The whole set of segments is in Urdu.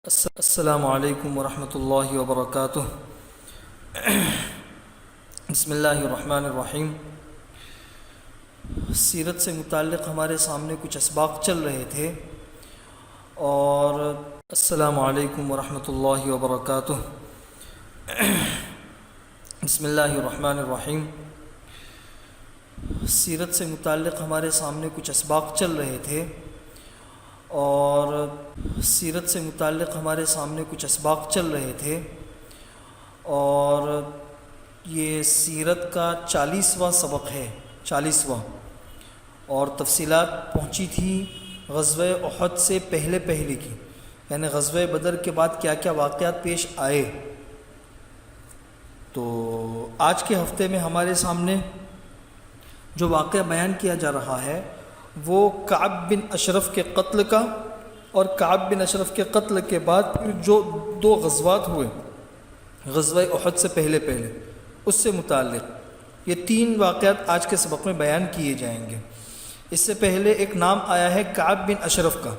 السلام علیکم ورحمۃ اللہ وبرکاتہ۔ بسم اللہ الرحمن الرحیم۔ سیرت سے متعلق ہمارے سامنے کچھ اسباق چل رہے تھے، اور السلام علیکم ورحمۃ اللہ وبرکاتہ۔ بسم اللہ الرحمن الرحیم۔ سیرت سے متعلق ہمارے سامنے کچھ اسباق چل رہے تھے، اور سیرت سے متعلق ہمارے سامنے کچھ اسباق چل رہے تھے، اور یہ سیرت کا 40واں سبق ہے، 40واں، اور تفصیلات پہنچی تھی غزوہ احد سے پہلے کی، یعنی غزوہ بدر کے بعد کیا کیا واقعات پیش آئے۔ تو آج کے ہفتے میں ہمارے سامنے جو واقعہ بیان کیا جا رہا ہے وہ کعب بن اشرف کے قتل کا، اور کعب بن اشرف کے قتل کے بعد پھر جو دو غزوات ہوئے غزوہ احد سے پہلے اس سے متعلق یہ 3 واقعات آج کے سبق میں بیان کیے جائیں گے۔ اس سے پہلے ایک نام آیا ہے کعب بن اشرف کا۔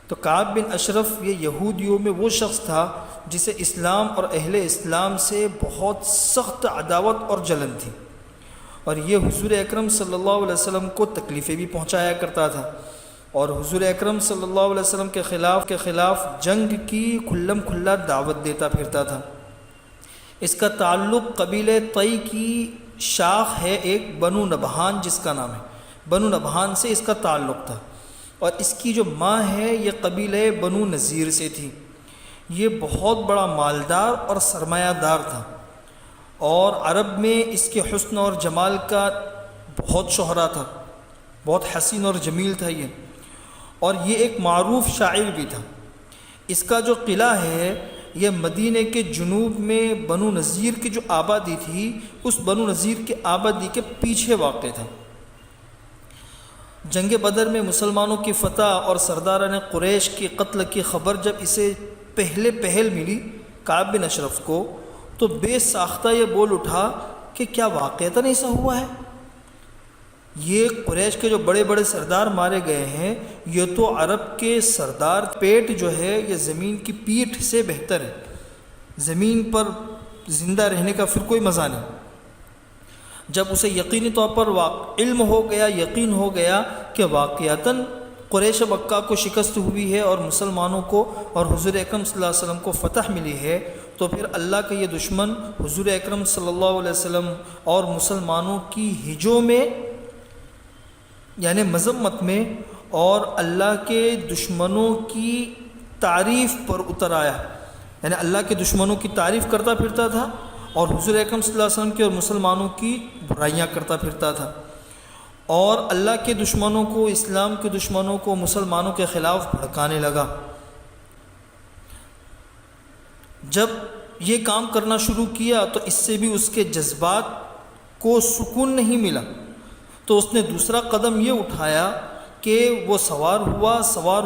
تو کعب بن اشرف یہ یہودیوں میں وہ شخص تھا جسے اسلام اور اہل اسلام سے بہت سخت عداوت اور جلن تھی، اور یہ حضور اکرم صلی اللہ علیہ وسلم کو تکلیفیں بھی پہنچایا کرتا تھا، اور حضور اکرم صلی اللہ علیہ وسلم کے خلاف جنگ کی کھلم کھلا دعوت دیتا پھرتا تھا۔ اس کا تعلق قبیلہ طی کی شاخ ہے ایک بنو نبہان، جس کا نام ہے بنو نبہان، سے اس کا تعلق تھا، اور اس کی جو ماں ہے یہ قبیلہ بنو نذیر سے تھی۔ یہ بہت بڑا مالدار اور سرمایہ دار تھا، اور عرب میں اس کے حسن اور جمال کا بہت شہرہ تھا، بہت حسین اور جمیل تھا یہ، اور یہ ایک معروف شاعر بھی تھا۔ اس کا جو قلعہ ہے یہ مدینہ کے جنوب میں بنو نذیر کی جو آبادی تھی، اس بنو نذیر کی آبادی کے پیچھے واقع تھا۔ جنگ بدر میں مسلمانوں کی فتح اور سرداران قریش کے قتل کی خبر جب اسے پہل ملی کعب بن اشرف کو، تو بے ساختہ یہ بول اٹھا کہ کیا واقعتاً ایسا ہوا ہے؟ یہ قریش کے جو بڑے بڑے سردار مارے گئے ہیں، یہ تو عرب کے سردار پیٹ جو ہے یہ زمین کی پیٹھ سے بہتر ہے، زمین پر زندہ رہنے کا پھر کوئی مزہ نہیں۔ جب اسے یقینی طور پر علم ہو گیا، یقین ہو گیا کہ واقعتاً قریش مکہ کو شکست ہوئی ہے اور مسلمانوں کو اور حضور اکرم صلی اللہ علیہ وسلم کو فتح ملی ہے، تو پھر اللہ کا یہ دشمن حضور اکرم صلی اللہ علیہ وسلم اور مسلمانوں کی ہجوں میں، یعنی مذمت میں، اور اللہ کے دشمنوں کی تعریف پر اتر آیا، یعنی اللہ کے دشمنوں کی تعریف کرتا پھرتا تھا، اور حضور اکرم صلی اللہ علیہ وسلم کی اور مسلمانوں کی برائیاں کرتا پھرتا تھا، اور اللہ کے دشمنوں کو، اسلام کے دشمنوں کو مسلمانوں کے خلاف بھڑکانے لگا۔ جب یہ کام کرنا شروع کیا تو اس سے بھی اس کے جذبات کو سکون نہیں ملا، تو اس نے دوسرا قدم یہ اٹھایا کہ وہ سوار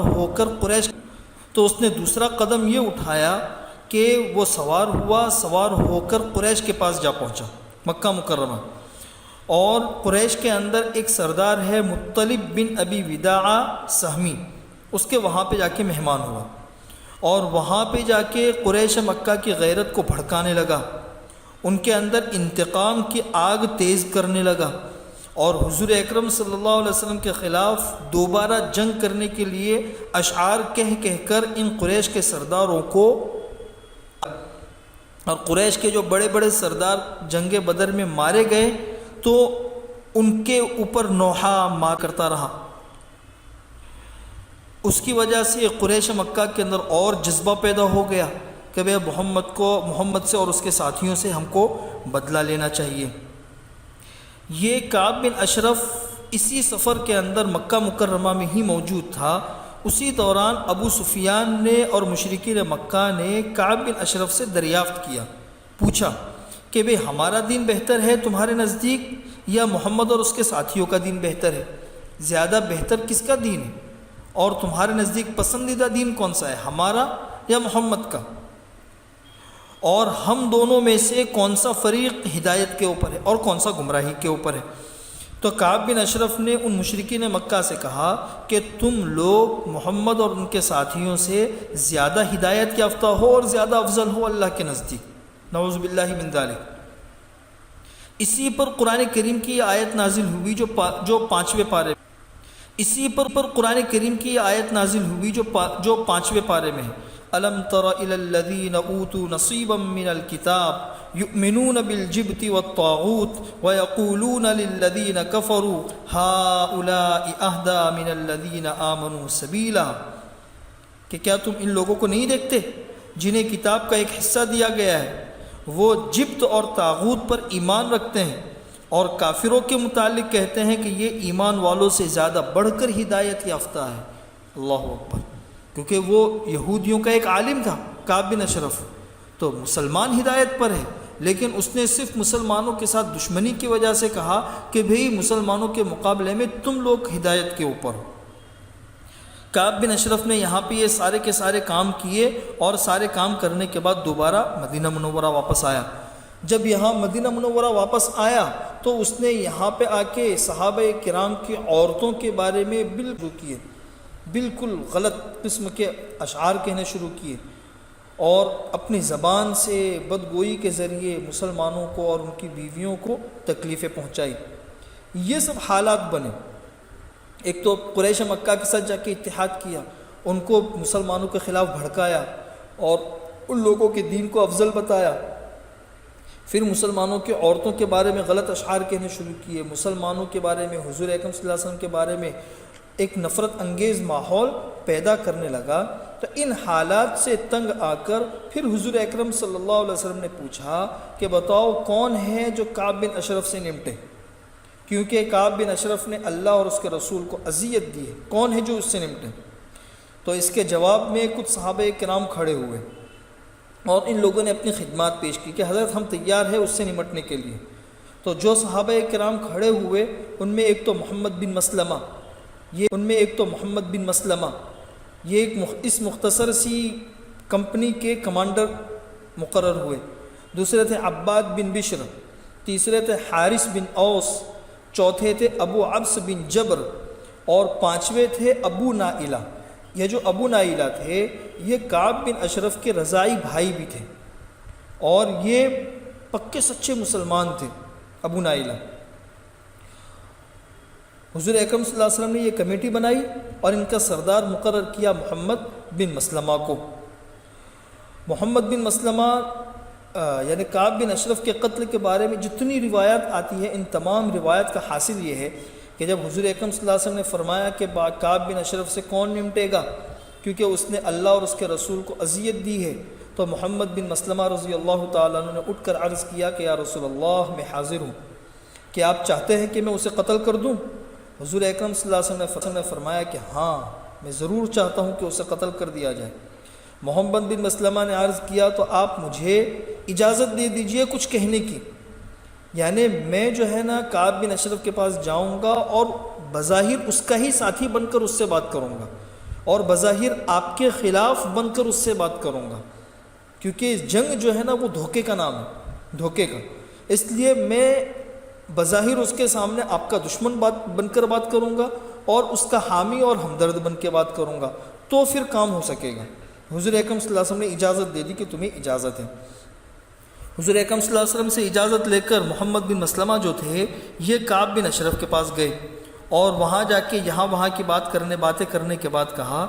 ہو کر قریش کے پاس جا پہنچا، مکہ مکرمہ، اور قریش کے اندر ایک سردار ہے مطلب بن ابی وداع سہمی، اس کے وہاں پہ جا کے مہمان ہوا، اور وہاں پہ جا کے قریش مکہ کی غیرت کو بھڑکانے لگا، ان کے اندر انتقام کی آگ تیز کرنے لگا، اور حضور اکرم صلی اللہ علیہ وسلم کے خلاف دوبارہ جنگ کرنے کے لیے اشعار کہہ کر ان قریش کے سرداروں کو، اور قریش کے جو بڑے بڑے سردار جنگ بدر میں مارے گئے تو ان کے اوپر نوحہ مار کرتا رہا۔ اس کی وجہ سے قریش مکہ کے اندر اور جذبہ پیدا ہو گیا کہ بھئی محمد سے اور اس کے ساتھیوں سے ہم کو بدلہ لینا چاہیے۔ یہ کعب بن اشرف اسی سفر کے اندر مکہ مکرمہ میں ہی موجود تھا۔ اسی دوران ابو سفیان نے اور مشرکین مکہ نے کعب بن اشرف سے دریافت کیا، پوچھا کہ بھئی ہمارا دین بہتر ہے تمہارے نزدیک یا محمد اور اس کے ساتھیوں کا دین بہتر ہے؟ زیادہ بہتر کس کا دین ہے، اور تمہارے نزدیک پسندیدہ دین کون سا ہے، ہمارا یا محمد کا؟ اور ہم دونوں میں سے کون سا فریق ہدایت کے اوپر ہے اور کون سا گمراہی کے اوپر ہے؟ تو کعب بن اشرف نے ان مشرکین مکہ سے کہا کہ تم لوگ محمد اور ان کے ساتھیوں سے زیادہ ہدایت یافتہ ہو اور زیادہ افضل ہو اللہ کے نزدیک، نعوذ باللہ من ذالک۔ اسی پر قرآن کریم کی آیت نازل ہوئی جو پانچویں پارے قرآن کریم کی آیت نازل ہوئی جو پانچویں پارے میں ہے، الم تر الی الذین اوتوا نصیبا من الکتاب یؤمنون بالجبت والطاغوت ویقولون للذین کفروا ہؤلاء اہدی من الذین آمنوا سبیلا، کہ کیا تم ان لوگوں کو نہیں دیکھتے جنہیں کتاب کا ایک حصہ دیا گیا ہے، وہ جبت اور طاغوت پر ایمان رکھتے ہیں اور کافروں کے متعلق کہتے ہیں کہ یہ ایمان والوں سے زیادہ بڑھ کر ہدایت یافتہ ہے۔ اللہ اکبر، کیونکہ وہ یہودیوں کا ایک عالم تھا کعب بن اشرف، تو مسلمان ہدایت پر ہے، لیکن اس نے صرف مسلمانوں کے ساتھ دشمنی کی وجہ سے کہا کہ بھئی مسلمانوں کے مقابلے میں تم لوگ ہدایت کے اوپر ہو۔ کعب بن اشرف نے یہاں پہ یہ سارے کے سارے کام کیے اور سارے کام کرنے کے بعد دوبارہ مدینہ منورہ واپس آیا۔ جب یہاں مدینہ منورہ واپس آیا تو اس نے یہاں پہ آ کے صحابہ کرام کی عورتوں کے بارے میں بالکل غلط قسم کے اشعار کہنے شروع کیے اور اپنی زبان سے بدگوئی کے ذریعے مسلمانوں کو اور ان کی بیویوں کو تکلیفیں پہنچائی۔ یہ سب حالات بنے۔ ایک تو قریش مکہ کے ساتھ جا کے اتحاد کیا، ان کو مسلمانوں کے خلاف بھڑکایا اور ان لوگوں کے دین کو افضل بتایا، پھر مسلمانوں کے عورتوں کے بارے میں غلط اشعار کہنے شروع کیے، مسلمانوں کے بارے میں حضور اکرم صلی اللہ علیہ وسلم کے بارے میں ایک نفرت انگیز ماحول پیدا کرنے لگا۔ تو ان حالات سے تنگ آ کر پھر حضور اکرم صلی اللہ علیہ وسلم نے پوچھا کہ بتاؤ کون ہے جو کعب بن اشرف سے نمٹے، کیونکہ کعب بن اشرف نے اللہ اور اس کے رسول کو اذیت دی ہے، کون ہے جو اس سے نمٹے؟ تو اس کے جواب میں کچھ صحابہ کرام کھڑے ہوئے اور ان لوگوں نے اپنی خدمات پیش کی کہ حضرت ہم تیار ہیں اس سے نمٹنے کے لیے۔ تو جو صحابہ کرام کھڑے ہوئے ان میں ایک تو محمد بن مسلمہ، یہ اس مختصر سی کمپنی کے کمانڈر مقرر ہوئے، دوسرے تھے عباد بن بشر، تیسرے تھے حارث بن اوس، چوتھے تھے ابو عبس بن جبر اور پانچویں تھے ابو نائلہ۔ یہ جو ابو نائلہ تھے یہ کعب بن اشرف کے رضاعی بھائی بھی تھے اور یہ پکے سچے مسلمان تھے۔ ابو نائلہ، حضور اکرم صلی اللہ علیہ وسلم نے یہ کمیٹی بنائی اور ان کا سردار مقرر کیا محمد بن مسلمہ کو۔ محمد بن مسلمہ یعنی کعب بن اشرف کے قتل کے بارے میں جتنی روایات آتی ہے ان تمام روایات کا حاصل یہ ہے کہ جب حضور اکرم صلی اللہ علیہ وسلم نے فرمایا کہ کعب بن اشرف سے کون نمٹے گا کیونکہ اس نے اللہ اور اس کے رسول کو اذیت دی ہے، تو محمد بن مسلمہ رضی اللہ تعالیٰ عنہ نے اٹھ کر عرض کیا کہ یا رسول اللہ میں حاضر ہوں، کہ آپ چاہتے ہیں کہ میں اسے قتل کر دوں؟ حضور اکرم صلی اللہ علیہ وسلم نے فرمایا کہ ہاں میں ضرور چاہتا ہوں کہ اسے قتل کر دیا جائے۔ محمد بن مسلمہ نے عرض کیا تو آپ مجھے اجازت دے دیجئے کچھ کہنے کی، یعنی میں جو ہے نا کعب بن اشرف کے پاس جاؤں گا اور بظاہر اس کا ہی ساتھی بن کر اس سے بات کروں گا اور بظاہر آپ کے خلاف بن کر اس سے بات کروں گا، کیونکہ جنگ جو ہے نا وہ دھوکے کا نام ہے، دھوکے کا، اس لیے میں بظاہر اس کے سامنے آپ کا دشمن بن کر بات کروں گا اور اس کا حامی اور ہمدرد بن کے بات کروں گا، تو پھر کام ہو سکے گا۔ حضور اکرم صلی اللہ علیہ وسلم نے اجازت دے دی کہ تمہیں اجازت ہے۔ حضور اکرم صلی اللہ علیہ وسلم سے اجازت لے کر محمد بن مسلمہ جو تھے یہ کعب بن اشرف کے پاس گئے اور وہاں جا کے وہاں کی باتیں کرنے کے بعد کہا،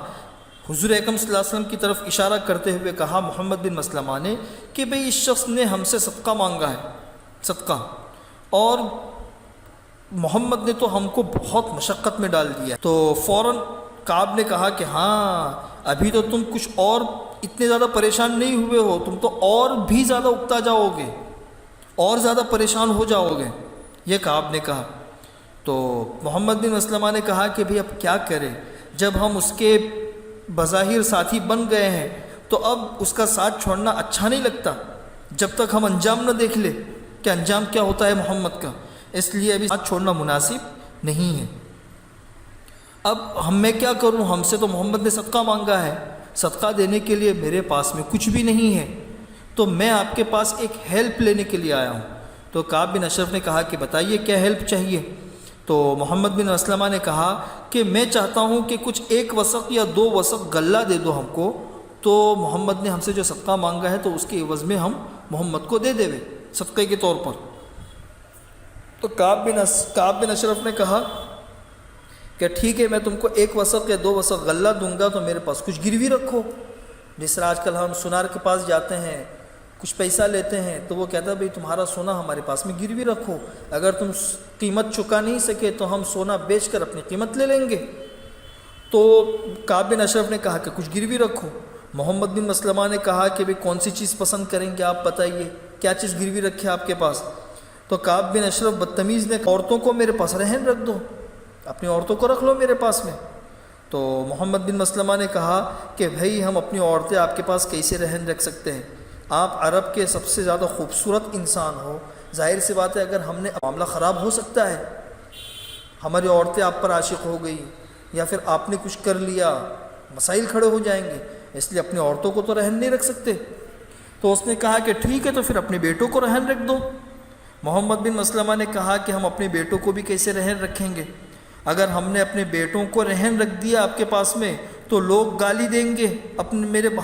حضور اکرم صلی اللہ علیہ وسلم کی طرف اشارہ کرتے ہوئے کہا محمد بن مسلمہ نے کہ بھئی اس شخص نے ہم سے صدقہ مانگا ہے، صدقہ، اور محمد نے تو ہم کو بہت مشقت میں ڈال دیا۔ تو فوراً کعب نے کہا کہ ہاں ابھی تو تم کچھ اور اتنے زیادہ پریشان نہیں ہوئے ہو، تم تو اور بھی زیادہ اکتا جاؤ گے، اور زیادہ پریشان ہو جاؤ گے، یہ کعب نے کہا۔ تو محمد بن مسلمہ نے کہا کہ بھئی اب کیا کریں، جب ہم اس کے بظاہر ساتھی بن گئے ہیں تو اب اس کا ساتھ چھوڑنا اچھا نہیں لگتا جب تک ہم انجام نہ دیکھ لیں کہ انجام کیا ہوتا ہے محمد کا، اس لیے ابھی ساتھ چھوڑنا مناسب نہیں ہے۔ اب میں کیا کروں، ہم سے تو محمد نے صدقہ مانگا ہے، صدقہ دینے کے لیے میرے پاس میں کچھ بھی نہیں ہے، تو میں آپ کے پاس ایک ہیلپ لینے کے لیے آیا ہوں۔ تو کعب بن اشرف نے کہا کہ بتائیے کیا ہیلپ چاہیے؟ تو محمد بن مسلمہ نے کہا کہ میں چاہتا ہوں کہ کچھ 1 وسق یا 2 وسق غلہ دے دو ہم کو. تو محمد نے ہم سے جو صدقہ مانگا ہے تو اس کے عوض میں ہم محمد کو دے دے صدقے کے طور پر. تو کعب بن اشرف نے کہا کہ ٹھیک ہے میں تم کو 1 وسق یا 2 وسق غلہ دوں گا تو میرے پاس کچھ گروی رکھو. جس طرح آج کل ہم سونار کے پاس جاتے ہیں کچھ پیسہ لیتے ہیں تو وہ کہتا ہے بھئی تمہارا سونا ہمارے پاس میں گروی رکھو, اگر تم قیمت چکا نہیں سکے تو ہم سونا بیچ کر اپنی قیمت لے لیں گے. تو کعب بن اشرف نے کہا کہ کچھ گروی رکھو. محمد بن مسلمہ نے کہا کہ بھئی کون سی چیز پسند کریں گے آپ بتائیے, کیا چیز گروی رکھے آپ کے پاس. تو کعب بن اشرف بدتمیز نے عورتوں کو میرے پاس رہن رکھ دو, اپنی عورتوں کو رکھ لو میرے پاس میں. تو محمد بن مسلمہ نے کہا کہ بھئی ہم اپنی عورتیں آپ کے پاس کیسے رہن رکھ سکتے ہیں, آپ عرب کے سب سے زیادہ خوبصورت انسان ہو, ظاہر سی بات ہے اگر ہم نے معاملہ خراب ہو سکتا ہے, ہماری عورتیں آپ پر عاشق ہو گئی یا پھر آپ نے کچھ کر لیا, مسائل کھڑے ہو جائیں گے, اس لیے اپنی عورتوں کو تو رہن نہیں رکھ سکتے. تو اس نے کہا کہ ٹھیک ہے تو پھر اپنے بیٹوں کو رہن رکھ دو. محمد بن مسلمہ نے کہا کہ ہم اپنے بیٹوں کو بھی کیسے رہن رکھیں گے, اگر ہم نے اپنے بیٹوں کو رہن رکھ دیا آپ کے پاس میں تو لوگ گالی دیں گے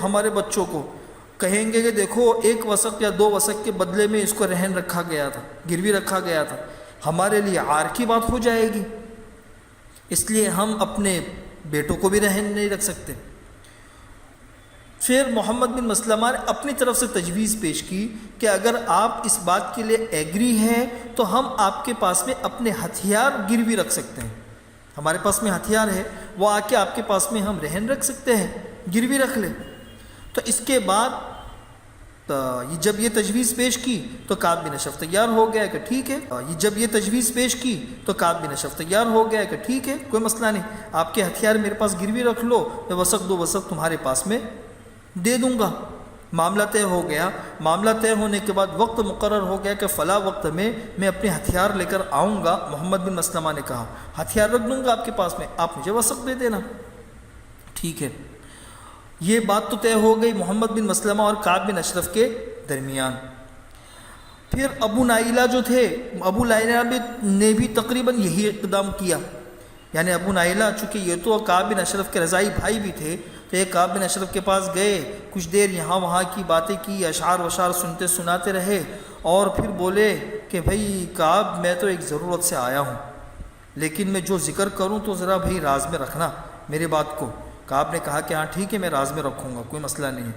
ہمارے بچوں کو, کہیں گے کہ دیکھو 1 وسق یا 2 وسق کے بدلے میں اس کو رہن رکھا گیا تھا, گروی رکھا گیا تھا, ہمارے لیے عار کی بات ہو جائے گی, اس لیے ہم اپنے بیٹوں کو بھی رہن نہیں رکھ سکتے. پھر محمد بن مسلمہ نے اپنی طرف سے تجویز پیش کی کہ اگر آپ اس بات کے لیے ایگری ہیں تو ہم آپ کے پاس میں اپنے ہتھیار گروی رکھ سکتے ہیں, ہمارے پاس میں ہتھیار ہے وہ آ کے آپ کے پاس میں ہم رہن رکھ سکتے ہیں, گروی رکھ لیں. تو اس کے بعد جب یہ تجویز پیش کی تو کعب بن اشرف تیار ہو گیا کہ ٹھیک ہے, جب یہ تجویز پیش کی تو کعب بن اشرف تیار ہو گیا کہ ٹھیک ہے کوئی مسئلہ نہیں, آپ کے ہتھیار میرے پاس گروی رکھ لو, میں 1 وسق 2 وسق تمہارے پاس میں دے دوں گا. معاملہ طے ہو گیا. معاملہ طے ہونے کے بعد وقت مقرر ہو گیا کہ فلاں وقت میں اپنے ہتھیار لے کر آؤں گا. محمد بن مسلمہ نے کہا ہتھیار رکھ دوں گا آپ کے پاس میں, آپ مجھے وسق دے دینا. ٹھیک ہے, یہ بات تو طے ہو گئی محمد بن مسلمہ اور کعب بن اشرف کے درمیان. پھر ابو نائلہ جو تھے, ابو نائلہ نے بھی تقریباً یہی اقدام کیا. یعنی ابو نائلہ چونکہ یہ تو کعب بن اشرف کے رضائی بھائی بھی تھے تو یہ کعب بن اشرف کے پاس گئے, کچھ دیر یہاں وہاں کی باتیں کی, اشعار وشعار سنتے سناتے رہے اور پھر بولے کہ بھئی کعب میں تو ایک ضرورت سے آیا ہوں, لیکن میں جو ذکر کروں تو ذرا بھئی راز میں رکھنا میرے بات کو. کعب نے کہا کہ ہاں ٹھیک ہے میں راز میں رکھوں گا, کوئی مسئلہ نہیں ہے.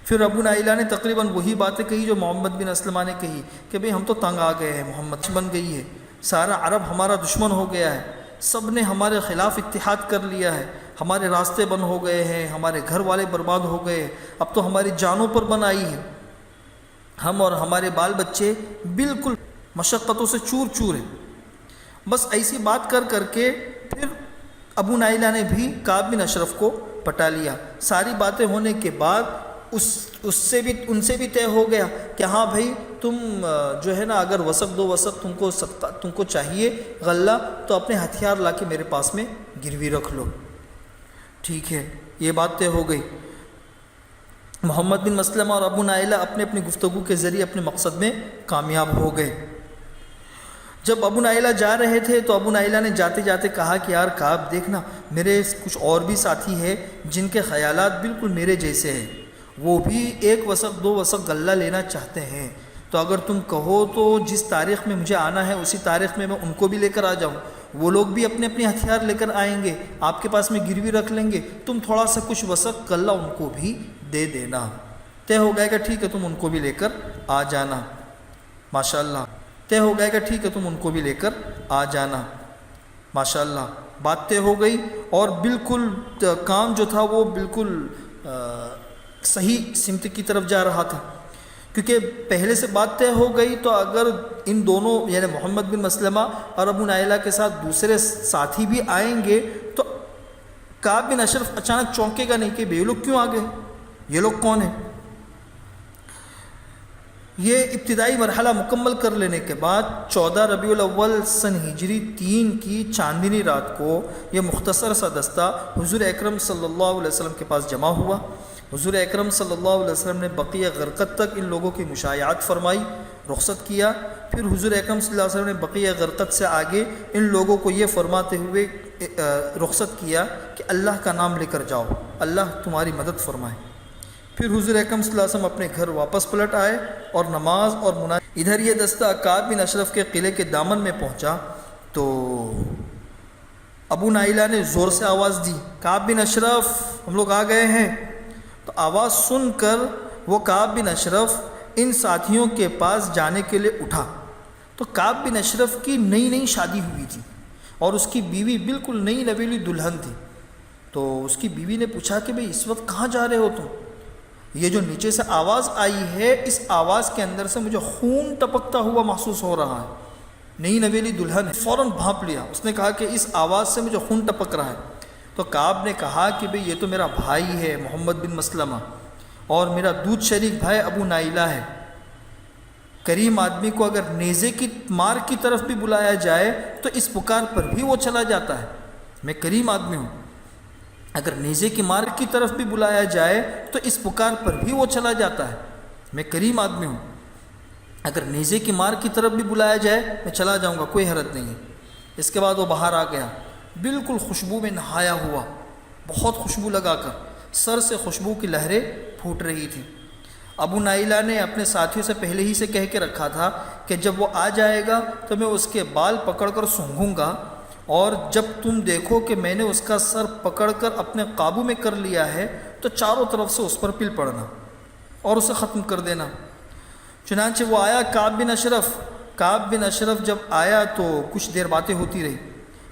پھر ابو نائلہ نے تقریباً وہی باتیں کہی جو محمد بن مسلمہ نے کہی کہ بھئی ہم تو تنگ آ گئے ہیں, محمد بن گئی ہے, سارا عرب ہمارا دشمن ہو گیا ہے, سب نے ہمارے خلاف اتحاد کر لیا ہے, ہمارے راستے بند ہو گئے ہیں, ہمارے گھر والے برباد ہو گئے, اب تو ہماری جانوں پر بن آئی ہے, ہم اور ہمارے بال بچے بالکل مشقتوں سے چور چور ہیں. بس ایسی بات کر کے پھر ابو نائلہ نے بھی کعب بن اشرف کو پٹا لیا. ساری باتیں ہونے کے بعد ان سے بھی طے ہو گیا کہ ہاں بھائی تم جو ہے نا اگر 1 وسق 2 وسق تم کو چاہیے غلہ تو اپنے ہتھیار لا کے میرے پاس میں گروی رکھ لو. ٹھیک ہے, یہ بات طے ہو گئی. محمد بن مسلمہ اور ابو نائلہ اپنی گفتگو کے ذریعے اپنے مقصد میں کامیاب ہو گئے. جب ابو نائلہ جا رہے تھے تو ابو نائلہ نے جاتے جاتے کہا کہ یار کعب دیکھنا میرے کچھ اور بھی ساتھی ہیں جن کے خیالات بالکل میرے جیسے ہیں, وہ بھی 1 وسق 2 وسق غلہ لینا چاہتے ہیں, تو اگر تم کہو تو جس تاریخ میں مجھے آنا ہے اسی تاریخ میں ان کو بھی لے کر آ جاؤں, وہ لوگ بھی اپنے ہتھیار لے کر آئیں گے, آپ کے پاس میں گروی رکھ لیں گے, تم تھوڑا سا کچھ وسق غلہ ان کو بھی دے دینا. طے ہو گیا کہ ٹھیک ہے تم ان کو بھی لے کر آ جانا. ماشاءاللہ طے ہو گیا کہ ٹھیک ہے تم ان کو بھی لے کر آ جانا. ماشاءاللہ بات طے ہو گئی اور بالکل کام جو تھا وہ بالکل صحیح سمت کی طرف جا رہا تھا, کیونکہ پہلے سے بات طے ہو گئی. تو اگر ان دونوں یعنی محمد بن مسلمہ اور ابو نائلہ کے ساتھ دوسرے ساتھی بھی آئیں گے تو کعب بن اشرف اچانک چونکے گا نہیں کہ یہ لوگ کیوں آ گئے, یہ لوگ کون ہیں. یہ ابتدائی مرحلہ مکمل کر لینے کے بعد 14 ربیع الاول سن ہجری 3 کی چاندنی رات کو یہ مختصر سا دستہ حضور اکرم صلی اللہ علیہ وسلم کے پاس جمع ہوا. حضور اکرم صلی اللہ علیہ وسلم نے بقیہ غرقت تک ان لوگوں کی مشایعت فرمائی, رخصت کیا. پھر حضور اکرم صلی اللہ علیہ وسلم نے بقیہ غرقد سے آگے ان لوگوں کو یہ فرماتے ہوئے رخصت کیا کہ اللہ کا نام لے کر جاؤ، اللہ تمہاری مدد فرمائے۔ پھر حضور اکرم صلی اللہ علیہ وسلم اپنے گھر واپس پلٹ آئے اور نماز اور ادھر یہ دستہ کعب بن اشرف کے قلعے کے دامن میں پہنچا تو ابو نائلہ نے زور سے آواز دی، کعب بن اشرف ہم لوگ آ گئے ہیں۔ تو آواز سن کر وہ کعب بن اشرف ان ساتھیوں کے پاس جانے کے لیے اٹھا۔ تو کعب بن اشرف کی نئی نئی شادی ہوئی تھی اور اس کی بیوی بالکل نئی نویلی دلہن تھی۔ تو اس کی بیوی نے پوچھا کہ بھئی اس وقت کہاں جا رہے ہو تم؟ یہ جو نیچے سے آواز آئی ہے، اس آواز کے اندر سے مجھے خون ٹپکتا ہوا محسوس ہو رہا ہے۔ نئی نویلی دلہن فوراً بھانپ لیا، اس نے کہا کہ اس آواز سے مجھے خون ٹپک رہا ہے۔ تو کعب نے کہا کہ بھئی یہ تو میرا بھائی ہے محمد بن مسلمہ، اور میرا دودھ شریک بھائی ابو نائلہ ہے۔ کریم آدمی کو اگر نیزے کی مار کی طرف بھی بلایا جائے تو اس پکار پر بھی وہ چلا جاتا ہے۔ میں کریم آدمی ہوں، اگر نیزے کی مار کی طرف بھی بلایا جائے تو اس پکار پر بھی وہ چلا جاتا ہے۔ میں کریم آدمی ہوں، اگر نیزے کی مار کی طرف بھی بلایا جائے میں چلا جاؤں گا، کوئی حرج نہیں ہے۔ اس کے بعد وہ باہر آ گیا، بالکل خوشبو میں نہایا ہوا، بہت خوشبو لگا کر سر سے خوشبو کی لہریں پھوٹ رہی تھیں۔ ابو نائلہ نے اپنے ساتھیوں سے پہلے ہی سے کہہ کے رکھا تھا کہ جب وہ آ جائے گا تو میں اس کے بال پکڑ کر سونگھوں گا، اور جب تم دیکھو کہ میں نے اس کا سر پکڑ کر اپنے قابو میں کر لیا ہے تو چاروں طرف سے اس پر پل پڑنا اور اسے ختم کر دینا۔ چنانچہ وہ آیا کعب بن اشرف جب آیا تو کچھ دیر باتیں ہوتی رہی۔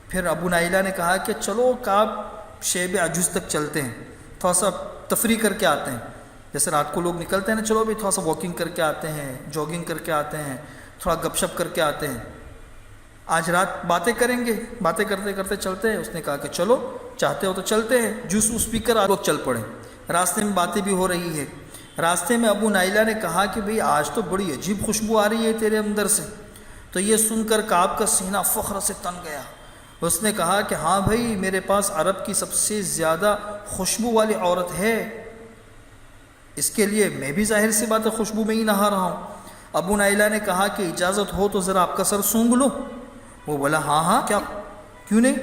پھر ابو نائلہ نے کہا کہ چلو کعب شیب عجوز تک چلتے ہیں، تھوڑا سا تفریح کر کے آتے ہیں، جیسے رات کو لوگ نکلتے ہیں نا، چلو بھی تھوڑا سا واکنگ کر کے آتے ہیں، جاگنگ کر کے آتے ہیں، تھوڑا گپ شپ کر کے آتے ہیں، آج رات باتیں کریں گے، باتیں کرتے کرتے چلتے ہیں۔ اس نے کہا کہ چلو چاہتے ہو تو چلتے ہیں، جوس پی کر آپ لوگ چل پڑے۔ راستے میں باتیں بھی ہو رہی ہے۔ راستے میں ابو نائلہ نے کہا کہ بھئی آج تو بڑی عجیب خوشبو آ رہی ہے تیرے اندر سے۔ تو یہ سن کر کعب کا سینہ فخر سے تن گیا۔ اس نے کہا کہ ہاں بھائی، میرے پاس عرب کی سب سے زیادہ خوشبو والی عورت ہے، اس کے لیے میں بھی ظاہر سی بات ہے خوشبو میں ہی نہا رہا ہوں۔ ابو نائلہ نے کہا کہ اجازت ہو تو ذرا آپ کا سر سونگھ لو۔ وہ بولا ہاں کیا، کیوں نہیں۔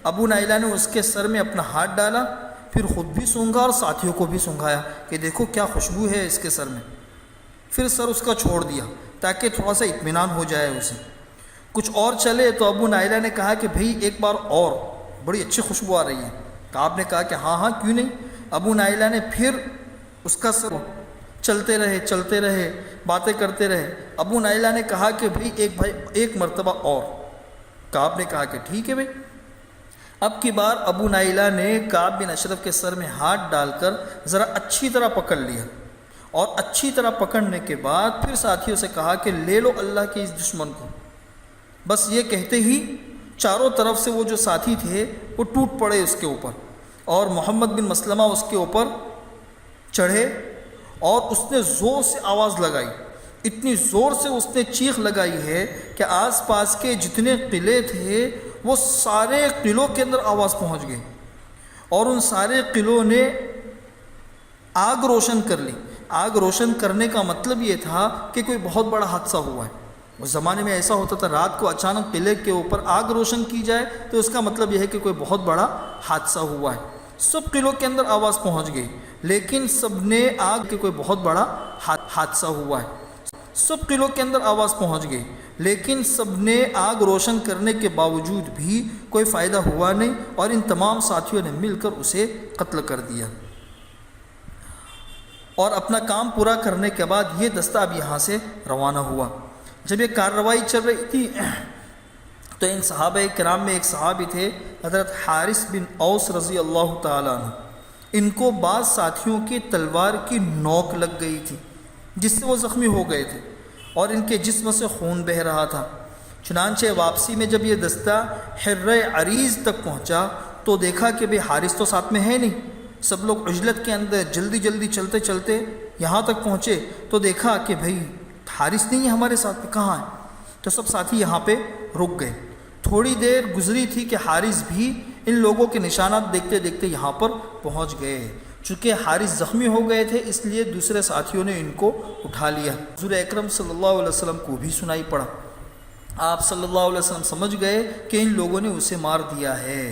ابو نائلہ نے اس کے سر میں اپنا ہاتھ ڈالا، پھر خود بھی سونگھا اور ساتھیوں کو بھی سونگھایا کہ دیکھو کیا خوشبو ہے اس کے سر میں۔ پھر سر اس کا چھوڑ دیا تاکہ تھوڑا سا اطمینان ہو جائے اسے۔ کچھ اور چلے تو ابو نائلہ نے کہا کہ بھئی ایک بار اور، بڑی اچھی خوشبو آ رہی ہے۔ کعب نے کہا کہ ہاں کیوں نہیں۔ ابو نائلہ نے پھر اس کا سر چلتے رہے باتیں کرتے رہے۔ ابو نائلہ نے کہا کہ بھئی ایک مرتبہ اور۔ کعب نے کہا کہ ٹھیک ہے بھئی۔ اب کی بار ابو نائلہ نے کعب بن اشرف کے سر میں ہاتھ ڈال کر ذرا اچھی طرح پکڑ لیا، اور اچھی طرح پکڑنے کے بعد پھر ساتھیوں سے کہا کہ لے لو اللہ کے اس دشمن کو۔ بس یہ کہتے ہی چاروں طرف سے وہ جو ساتھی تھے وہ ٹوٹ پڑے اس کے اوپر، اور محمد بن مسلمہ اس کے اوپر چڑھے اور اس نے زور سے آواز لگائی، اتنی زور سے اس نے چیخ لگائی ہے کہ آس پاس کے جتنے قلعے تھے وہ سارے قلعوں کے اندر آواز پہنچ گئی، اور ان سارے قلعوں نے آگ روشن کر لی۔ آگ روشن کرنے کا مطلب یہ تھا کہ کوئی بہت بڑا حادثہ ہوا ہے۔ اس زمانے میں ایسا ہوتا تھا، رات کو اچانک قلعے کے اوپر آگ روشن کی جائے تو اس کا مطلب یہ ہے کہ کوئی بہت بڑا حادثہ ہوا ہے۔ سب قلعوں کے اندر آواز پہنچ گئی، لیکن سب نے آگ کے کوئی بہت بڑا حادثہ ہوا ہے۔ سب قلعوں کے اندر آواز پہنچ گئی، لیکن سب نے آگ روشن کرنے کے باوجود بھی کوئی فائدہ ہوا نہیں، اور ان تمام ساتھیوں نے مل کر اسے قتل کر دیا۔ اور اپنا کام پورا کرنے کے بعد یہ دستہ اب یہاں سے روانہ ہوا۔ جب یہ کارروائی چل رہی تھی تو ان صحابہ کرام میں ایک صحابی تھے حضرت حارث بن اوس رضی اللہ تعالیٰ عنہ۔ ان کو بعض ساتھیوں کی تلوار کی نوک لگ گئی تھی جس سے وہ زخمی ہو گئے تھے، اور ان کے جسم سے خون بہہ رہا تھا۔ چنانچہ واپسی میں جب یہ دستہ حرہ عریض تک پہنچا تو دیکھا کہ بھئی حارث تو ساتھ میں ہے نہیں۔ سب لوگ عجلت کے اندر جلدی جلدی چلتے چلتے یہاں تک پہنچے تو دیکھا کہ بھئی حارث نہیں ہے ہمارے ساتھ میں، کہاں ہے؟ تو سب ساتھی یہاں پہ رک گئے۔ تھوڑی دیر گزری تھی کہ حارث بھی ان لوگوں کے نشانات دیکھتے دیکھتے یہاں پر پہنچ گئے۔ چونکہ حارث زخمی ہو گئے تھے اس لیے دوسرے ساتھیوں نے ان کو اٹھا لیا۔ حضور اکرم صلی اللہ علیہ وسلم کو بھی سنائی پڑا۔ آپ صلی اللہ علیہ وسلم سمجھ گئے کہ ان لوگوں نے اسے مار دیا ہے،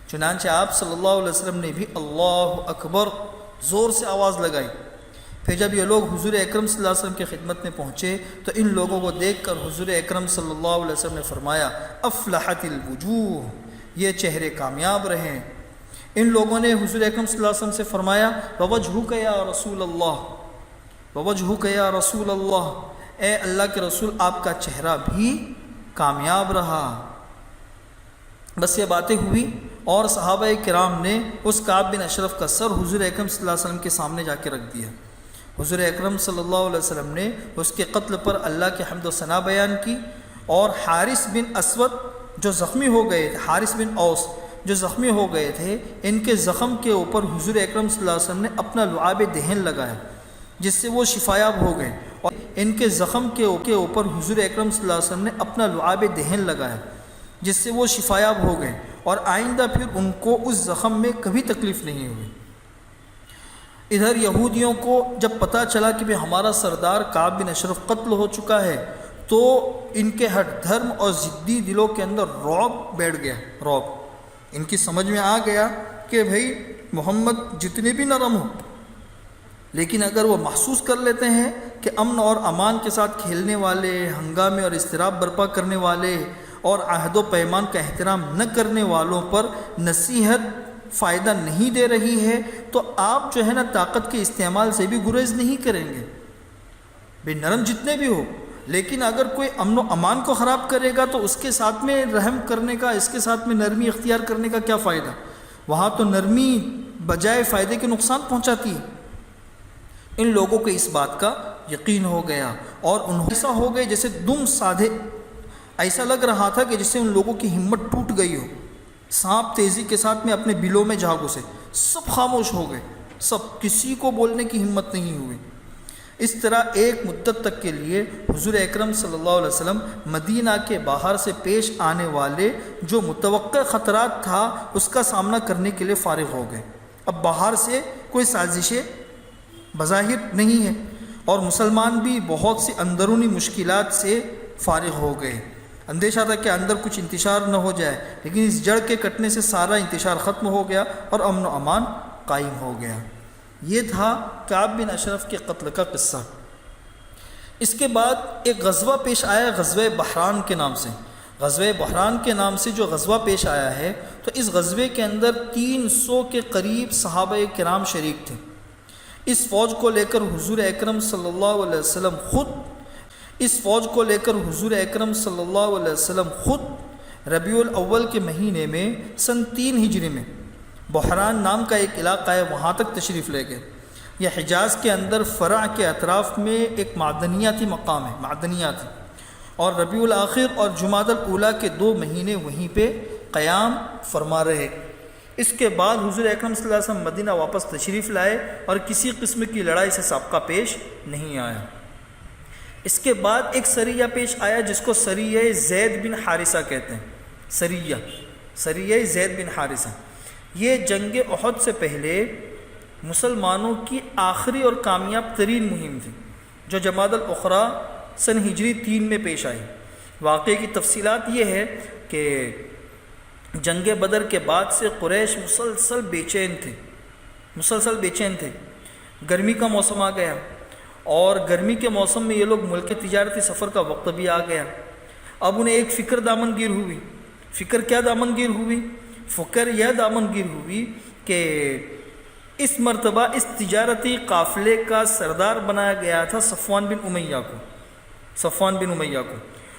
چنانچہ آپ صلی اللہ علیہ وسلم نے بھی اللہ اکبر زور سے آواز لگائی۔ پھر جب یہ لوگ حضور اکرم صلی اللہ علیہ وسلم کی خدمت میں پہنچے تو ان لوگوں کو دیکھ کر حضور اکرم صلی اللہ علیہ وسلم نے فرمایا افلحت الوجوہ، یہ چہرے کامیاب رہیں۔ ان لوگوں نے حضور اکرم صلی اللہ علیہ وسلم سے فرمایا ووجہک یا رسول اللہ، ووجہک یا رسول اللہ، اے اللہ کے رسول آپ کا چہرہ بھی کامیاب رہا۔ بس یہ باتیں ہوئی اور صحابہ کرام نے اس کعب بن اشرف کا سر حضور اکرم صلی اللہ علیہ وسلم کے سامنے جا کے رکھ دیا۔ حضور اکرم صلی اللہ علیہ وسلم نے اس کے قتل پر اللہ کی حمد و ثنا بیان کی، اور حارث بن اسود جو زخمی ہو گئے تھے، حارث بن اوس جو زخمی ہو گئے تھے، ان کے زخم کے اوپر حضور اکرم صلی اللہ علیہ وسلم نے اپنا لعاب دہن لگایا جس سے وہ شفایاب ہو گئے، اور ان کے زخم کے اوپر حضور اکرم صلی اللہ علیہ وسلم نے اپنا لعاب دہن لگایا جس سے وہ شفایاب ہو گئے، اور آئندہ پھر ان کو اس زخم میں کبھی تکلیف نہیں ہوئی۔ ادھر یہودیوں کو جب پتہ چلا کہ ہمارا سردار کعب بن اشرف قتل ہو چکا ہے تو ان کے ہٹ دھرم اور ضدی دلوں کے اندر رعب بیٹھ گیا، رعب۔ ان کی سمجھ میں آ گیا کہ بھئی محمد جتنے بھی نرم ہو، لیکن اگر وہ محسوس کر لیتے ہیں کہ امن اور امان کے ساتھ کھیلنے والے، ہنگامے اور اضطراب برپا کرنے والے اور عہد و پیمان کا احترام نہ کرنے والوں پر نصیحت فائدہ نہیں دے رہی ہے تو آپ جو ہے نا طاقت کے استعمال سے بھی گریز نہیں کریں گے، بے نرم جتنے بھی ہو، لیکن اگر کوئی امن و امان کو خراب کرے گا تو اس کے ساتھ میں رحم کرنے کا، اس کے ساتھ میں نرمی اختیار کرنے کا کیا فائدہ؟ وہاں تو نرمی بجائے فائدے کے نقصان پہنچاتی ہے۔ ان لوگوں کو اس بات کا یقین ہو گیا اور انہوں ایسا ہو گئے جیسے دم سادھے، ایسا لگ رہا تھا کہ جسے ان لوگوں کی ہمت ٹوٹ گئی ہو، سانپ تیزی کے ساتھ میں اپنے بلوں میں جا گھسے، سب خاموش ہو گئے، سب، کسی کو بولنے کی ہمت نہیں ہوئی۔ اس طرح ایک مدت تک کے لیے حضور اکرم صلی اللہ علیہ وسلم مدینہ کے باہر سے پیش آنے والے جو متوقع خطرات تھا اس کا سامنا کرنے کے لیے فارغ ہو گئے۔ اب باہر سے کوئی سازشیں بظاہر نہیں ہیں اور مسلمان بھی بہت سی اندرونی مشکلات سے فارغ ہو گئے۔ اندیشہ تھا کہ اندر کچھ انتشار نہ ہو جائے، لیکن اس جڑ کے کٹنے سے سارا انتشار ختم ہو گیا اور امن و امان قائم ہو گیا۔ یہ تھا کعب بن اشرف کے قتل کا قصہ۔ اس کے بعد ایک غزوہ پیش آیا غزوہ بحران کے نام سے۔ غزوہ بحران کے نام سے جو غزوہ پیش آیا ہے تو اس غزوے کے اندر 300 کے قریب صحابہ کرام شریک تھے۔ اس فوج کو لے کر حضور اکرم صلی اللہ علیہ وسلم خود ربیع الاول کے مہینے میں سن 3 ہجری میں بحران نام کا ایک علاقہ ہے، وہاں تک تشریف لے گئے۔ یہ حجاز کے اندر فرع کے اطراف میں ایک معدنیاتی مقام ہے، معدنیات، اور ربیع الاخر اور جمادی الاولیٰ کے 2 مہینے وہیں پہ قیام فرما رہے۔ اس کے بعد حضور اکرم صلی اللہ علیہ وسلم مدینہ واپس تشریف لائے اور کسی قسم کی لڑائی سے سابقہ پیش نہیں آیا۔ اس کے بعد ایک سریہ پیش آیا جس کو سریہ زید بن حارثہ کہتے ہیں۔ سریہ زید بن حارثہ، یہ جنگ احد سے پہلے مسلمانوں کی آخری اور کامیاب ترین مہم تھی جو جمادی الاخری سن ہجری 3 میں پیش آئی۔ واقعے کی تفصیلات یہ ہے کہ جنگ بدر کے بعد سے قریش مسلسل بے چین تھے۔ گرمی کا موسم آ گیا اور گرمی کے موسم میں یہ لوگ ملک کے تجارتی سفر کا وقت بھی آ گیا۔ اب انہیں ایک فکر دامنگیر ہوئی۔ فکر کیا دامنگیر ہوئی؟ فکر یہ دامنگیر ہوئی کہ اس مرتبہ اس تجارتی قافلے کا سردار بنایا گیا تھا صفوان بن امیہ کو۔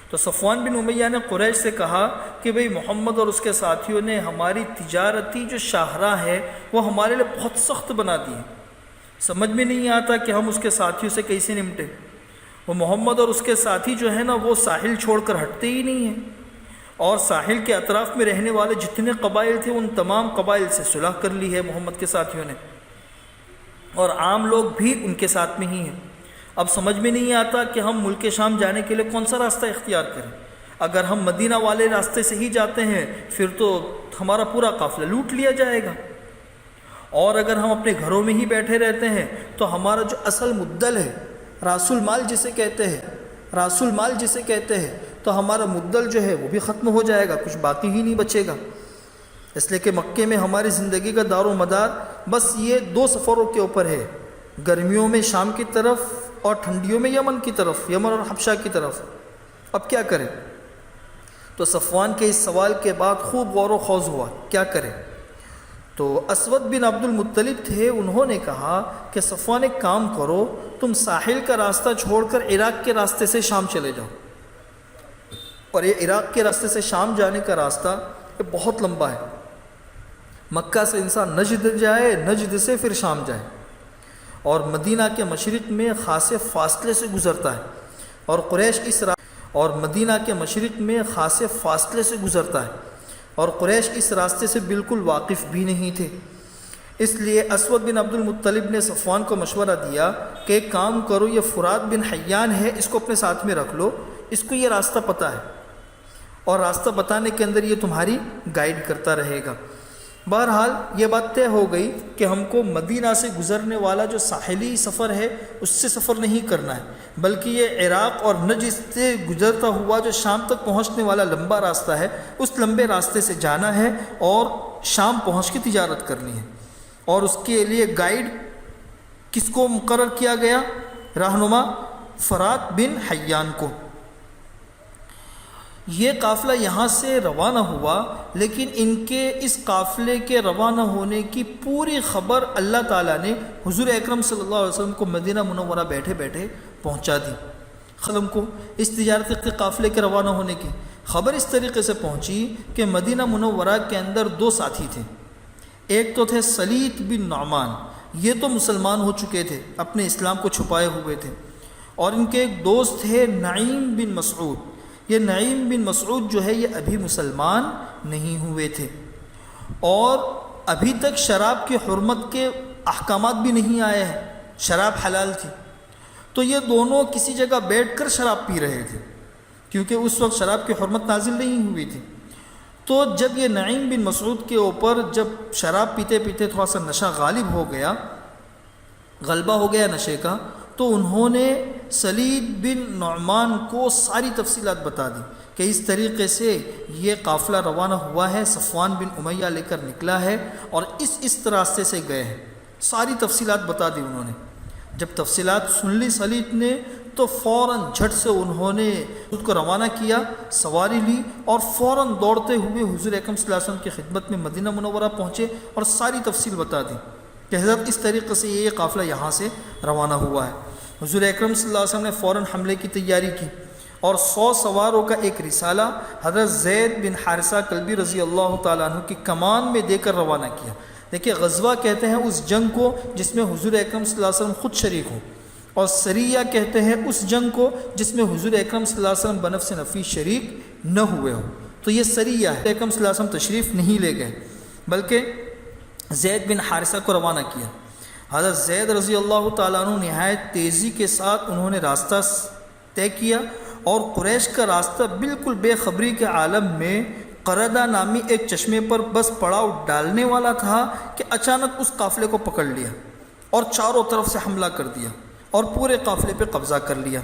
تو صفوان بن امیہ نے قریش سے کہا کہ بھئی محمد اور اس کے ساتھیوں نے ہماری تجارتی جو شاہراہ ہے وہ ہمارے لیے بہت سخت بنا دی ہے، سمجھ میں نہیں آتا کہ ہم اس کے ساتھیوں سے کیسے نمٹیں۔ وہ محمد اور اس کے ساتھی جو ہے نا وہ ساحل چھوڑ کر ہٹتے ہی نہیں ہیں، اور ساحل کے اطراف میں رہنے والے جتنے قبائل تھے ان تمام قبائل سے صلح کر لی ہے محمد کے ساتھیوں نے، اور عام لوگ بھی ان کے ساتھ میں ہی ہیں۔ اب سمجھ میں نہیں آتا کہ ہم ملک شام جانے کے لیے کون سا راستہ اختیار کریں۔ اگر ہم مدینہ والے راستے سے ہی جاتے ہیں پھر تو ہمارا پورا قافلہ لوٹ لیا جائے گا، اور اگر ہم اپنے گھروں میں ہی بیٹھے رہتے ہیں تو ہمارا جو اصل مدل ہے، راس المال جسے کہتے ہیں، تو ہمارا مدل جو ہے وہ بھی ختم ہو جائے گا، کچھ باقی ہی نہیں بچے گا۔ اس لیے کہ مکے میں ہماری زندگی کا دار و مدار بس یہ 2 سفروں کے اوپر ہے، گرمیوں میں شام کی طرف اور ٹھنڈیوں میں یمن کی طرف، یمن اور حبشہ کی طرف۔ اب کیا کریں؟ تو صفوان کے اس سوال کے بعد خوب غور و خوض ہوا، کیا کریں؟ تو اسود بن عبد المطلب تھے، انہوں نے کہا کہ صفوان ایک کام کرو، تم ساحل کا راستہ چھوڑ کر عراق کے راستے سے شام چلے جاؤ۔ اور یہ عراق کے راستے سے شام جانے کا راستہ یہ بہت لمبا ہے، مکہ سے انسان نجد جائے، نجد سے پھر شام جائے، اور مدینہ کے مشرق میں خاصے فاصلے سے گزرتا ہے، اور قریش اس راستے سے بالکل واقف بھی نہیں تھے۔ اس لیے اسود بن عبد المطلب نے صفوان کو مشورہ دیا کہ ایک کام کرو، یہ فرات بن حیان ہے، اس کو اپنے ساتھ میں رکھ لو، اس کو یہ راستہ پتہ ہے، اور راستہ بتانے کے اندر یہ تمہاری گائیڈ کرتا رہے گا۔ بہرحال یہ بات طے ہو گئی کہ ہم کو مدینہ سے گزرنے والا جو ساحلی سفر ہے اس سے سفر نہیں کرنا ہے، بلکہ یہ عراق اور نجد سے گزرتا ہوا جو شام تک پہنچنے والا لمبا راستہ ہے، اس لمبے راستے سے جانا ہے اور شام پہنچ کے تجارت کرنی ہے۔ اور اس کے لیے گائیڈ کس کو مقرر کیا گیا؟ رہنما فرات بن حیان کو۔ یہ قافلہ یہاں سے روانہ ہوا، لیکن ان کے اس قافلے کے روانہ ہونے کی پوری خبر اللہ تعالیٰ نے حضور اکرم صلی اللہ علیہ وسلم کو مدینہ منورہ بیٹھے بیٹھے پہنچا دی۔ قلم کو اس تجارتی کے قافلے کے روانہ ہونے کی خبر اس طریقے سے پہنچی کہ مدینہ منورہ کے اندر 2 ساتھی تھے۔ ایک تو تھے سلیط بن نعمان، یہ تو مسلمان ہو چکے تھے، اپنے اسلام کو چھپائے ہوئے تھے، اور ان کے ایک دوست تھے نعیم بن مسعود۔ یہ نعیم بن مسعود جو ہے یہ ابھی مسلمان نہیں ہوئے تھے، اور ابھی تک شراب کی حرمت کے احکامات بھی نہیں آئے ہیں، شراب حلال تھی۔ تو یہ دونوں کسی جگہ بیٹھ کر شراب پی رہے تھے، کیونکہ اس وقت شراب کی حرمت نازل نہیں ہوئی تھی۔ تو جب یہ نعیم بن مسعود کے اوپر جب شراب پیتے پیتے تھوڑا سا نشہ غلبہ ہو گیا نشے کا، تو انہوں نے سلیط بن نعمان کو ساری تفصیلات بتا دی کہ اس طریقے سے یہ قافلہ روانہ ہوا ہے، صفوان بن امیہ لے کر نکلا ہے اور اس راستے سے گئے ہیں۔ ساری تفصیلات بتا دی انہوں نے۔ جب تفصیلات سن لی سلیط نے تو فوراً جھٹ سے انہوں نے خود کو روانہ کیا، سواری لی اور فوراً دوڑتے ہوئے حضور اکرم صلی اللہ علیہ وسلم کی خدمت میں مدینہ منورہ پہنچے اور ساری تفصیل بتا دی کہ حضرت اس طریقے سے یہ قافلہ یہاں سے روانہ ہوا ہے۔ حضور اکرم صلی اللہ علیہ وسلم نے فوراً حملے کی تیاری کی اور 100 سواروں کا ایک رسالہ حضرت زید بن حارثہ کلبی رضی اللہ تعالیٰ عنہ کی کمان میں دے کر روانہ کیا۔ دیکھیے، غزوہ کہتے ہیں اس جنگ کو جس میں حضور اکرم صلی اللہ علیہ وسلم خود شریک ہوں، اور سریہ کہتے ہیں اس جنگ کو جس میں حضور اکرم صلی اللہ علیہ وسلم بنفس نفیس شریک نہ ہوئے ہوں۔ تو یہ سریہ ہے، اکرم صلی اللہ علیہ وسلم تشریف نہیں لے گئے بلکہ زید بن حارثہ کو روانہ کیا۔ حضرت زید رضی اللہ تعالیٰ عنہ نہایت تیزی کے ساتھ انہوں نے راستہ طے کیا، اور قریش کا راستہ بالکل بے خبری کے عالم میں قردہ نامی ایک چشمے پر بس پڑاؤ ڈالنے والا تھا کہ اچانک اس قافلے کو پکڑ لیا اور چاروں طرف سے حملہ کر دیا اور پورے قافلے پہ قبضہ کر لیا۔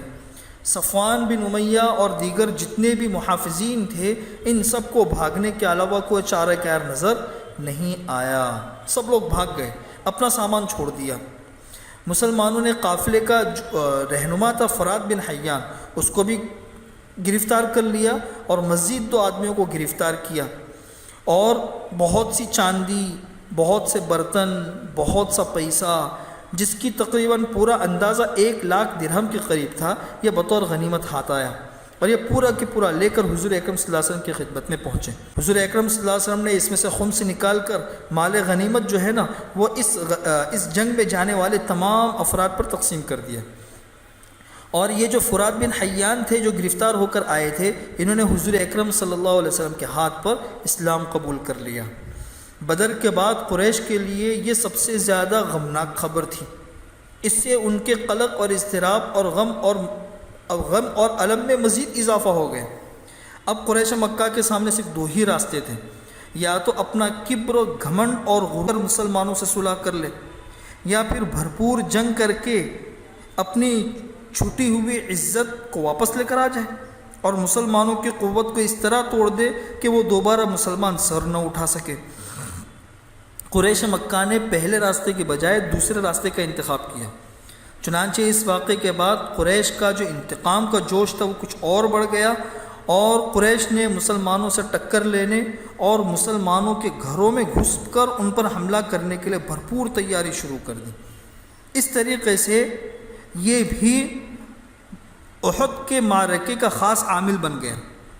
صفوان بن امیہ اور دیگر جتنے بھی محافظین تھے، ان سب کو بھاگنے کے علاوہ کوئی چارہ کار نظر نہیں آیا، سب لوگ بھاگ گئے، اپنا سامان چھوڑ دیا۔ مسلمانوں نے قافلے کا رہنما تھا فرات بن حیان، اس کو بھی گرفتار کر لیا اور مزید 2 آدمیوں کو گرفتار کیا، اور بہت سی چاندی، بہت سے برتن، بہت سا پیسہ، جس کی تقریباً پورا اندازہ 1 لاکھ درہم کے قریب تھا، یہ بطور غنیمت ہاتھ آیا، اور یہ پورا کے پورا لے کر حضور اکرم صلی اللہ علیہ وسلم کی خدمت میں پہنچے۔ حضور اکرم صلی اللہ علیہ وسلم نے اس میں سے خمس نکال کر مال غنیمت جو ہے نا وہ اس جنگ میں جانے والے تمام افراد پر تقسیم کر دیا۔ اور یہ جو فرات بن حیان تھے جو گرفتار ہو کر آئے تھے، انہوں نے حضور اکرم صلی اللہ علیہ وسلم کے ہاتھ پر اسلام قبول کر لیا۔ بدر کے بعد قریش کے لیے یہ سب سے زیادہ غمناک خبر تھی، اس سے ان کے قلق اور اضطراب اور غم اور الم میں مزید اضافہ ہو گئے۔ اب قریش مکہ کے سامنے صرف 2 ہی راستے تھے، یا تو اپنا کبر و گھمنڈ اور غرور مسلمانوں سے صلح کر لے، یا پھر بھرپور جنگ کر کے اپنی چھوٹی ہوئی عزت کو واپس لے کر آ جائے اور مسلمانوں کی قوت کو اس طرح توڑ دے کہ وہ دوبارہ مسلمان سر نہ اٹھا سکے۔ قریش مکہ نے پہلے راستے کے بجائے دوسرے راستے کا انتخاب کیا۔ چنانچہ اس واقعے کے بعد قریش کا جو انتقام کا جوش تھا وہ کچھ اور بڑھ گیا، اور قریش نے مسلمانوں سے ٹکر لینے اور مسلمانوں کے گھروں میں گھس کر ان پر حملہ کرنے کے لیے بھرپور تیاری شروع کر دی۔ اس طریقے سے یہ بھی احد کے معرکے کا خاص عامل بن گیا،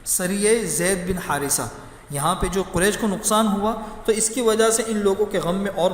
سریہ زید بن حارثہ۔ یہاں پہ جو قریش کو نقصان ہوا تو اس کی وجہ سے ان لوگوں کے غم میں اور